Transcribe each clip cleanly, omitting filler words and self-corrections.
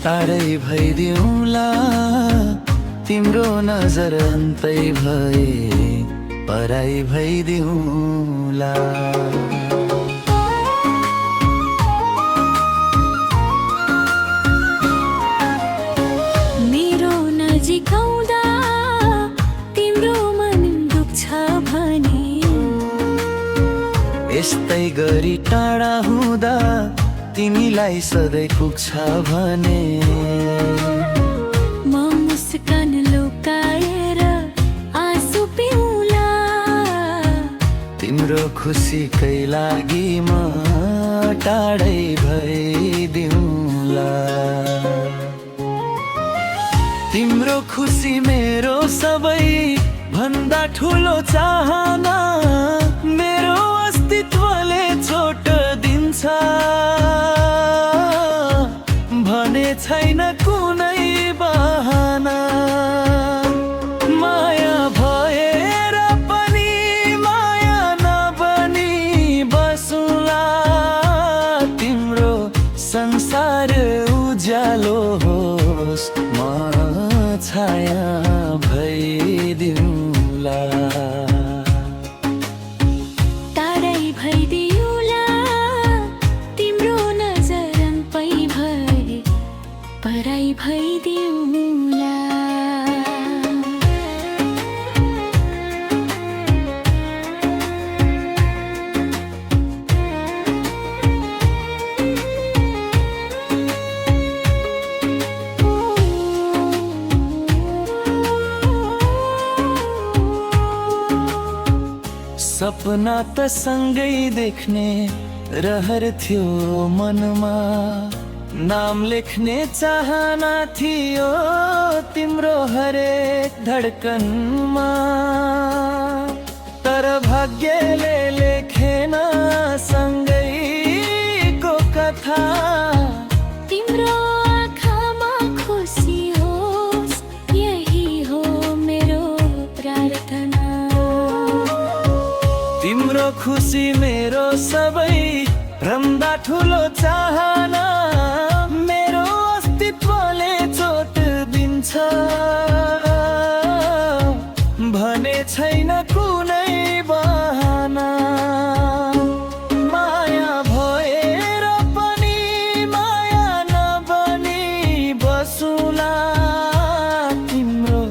टाढै भइदिउँला तिम्रो नजर अन्तै भए पराई भइदिउँला। मेरो नजिक आउँदा तिम्रो मन दुख्छ भने यस्तै गरी टाढा हुँदा तिमीलाई सधैँ पुग्छ भने म मुस्कान लुकाएर आँसु पिउला। तिम्रो खुसीकै लागि म टाढै भइदिउँला। तिम्रो खुसी मेरो सबै भन्दा ठुलो चाहना, मेरो अस्तित्वले छोड दिन्छ भने छैन कुनै बहाना। माया भएर पनि माया नबनी बसुला, तिम्रो संसार उज्यालो होस् म छाया भइदिउँला। टाढै भइदिउँला तिम्रो नजर अन्तै भए पराई भइदिउँला। सपना त सँगै देख्ने रहर थियो मनमा, नाम लेख्ने चाहना थियो तिम्रो हरेक धडकनमा। तर भाग्यले लेखेन सँगैको कथा, तिम्रो आँखामा खुसी होस् यही हो मेरो प्रार्थना। तिम्रो खुसी मेरो सबै भन्दा ठुलो चाहना, मेरो अस्तित्वले चोट दिन्छ भने छैन कुनै बहाना। माया भएर पनि माया नबनी बसुला, तिम्रो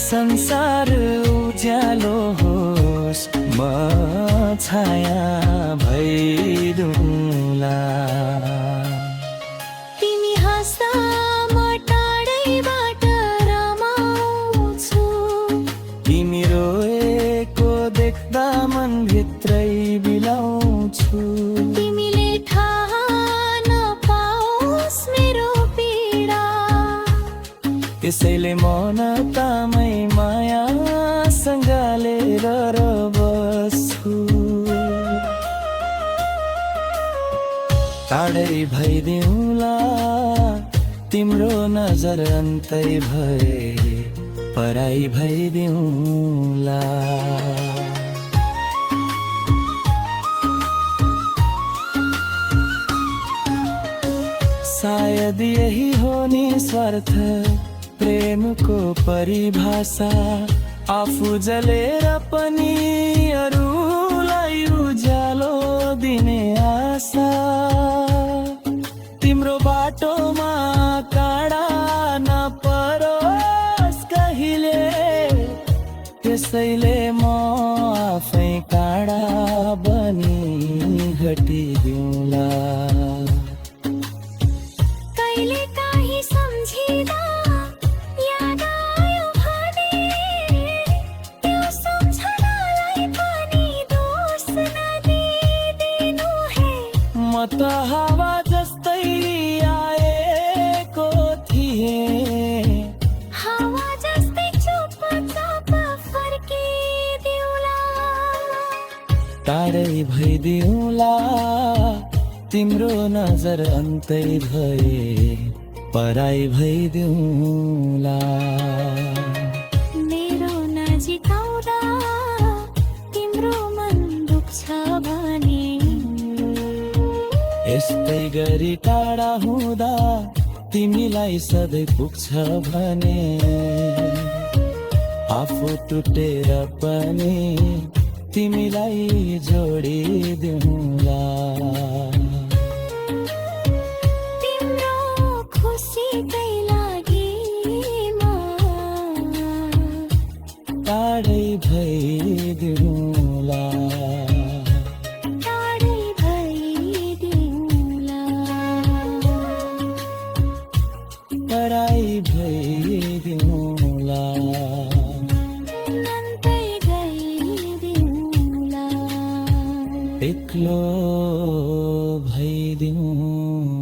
संसार उज्यालो होस् म छाया भइदिउँला। तिमी हाँस्दा म टाढैबाट रमाउँछु, तिमी रोएको देख्दा मनभित्रै बिलाउँछु। तिमीले थाहा नपाओस् मेरो पीडा, त्यसैले मौनतामै माया सँगालेर बस्छु। टाढै भइदिउँला तिम्रो नजर अन्तै भए पराई भइदिउँला। सायद यही हो नि स्वार्थ प्रेमको परिभाषा, आफू जलेर पनि अरूलाई उज्यालो दिने आशा। तिम्रो बाटोमा काँडा नपरोस् कहिले, त्यसैले म आफै काँडा बनी घटिदिउँला। कहिले काहीँ सम्झिँदा याद आयो भने त्यो सम्झनालाई पनि दोष नदिदिनु है। म त हावा जस्तै आएको थिएँ, हावा जस्तै चुपचाप फर्किदिउँला। टाढै भइदिउँला तिम्रो नजर अन्तै भए पराई भइदिउँला। मेरो नजिक आउँदा तिम्रो मन दुख्छ भने यस्तै गरी टाढा हुँदा तिमीलाई सधैँ पुग्छ भने आफू टुटेर पनि तिमीलाई जोडिदिउँला तिम्रो खुसीकै लागि म टाढै भइदिउँला टाढै भइदिउँला पराई भइदिउँला नन्तै गइदिउँला एक्लो भइदिउँला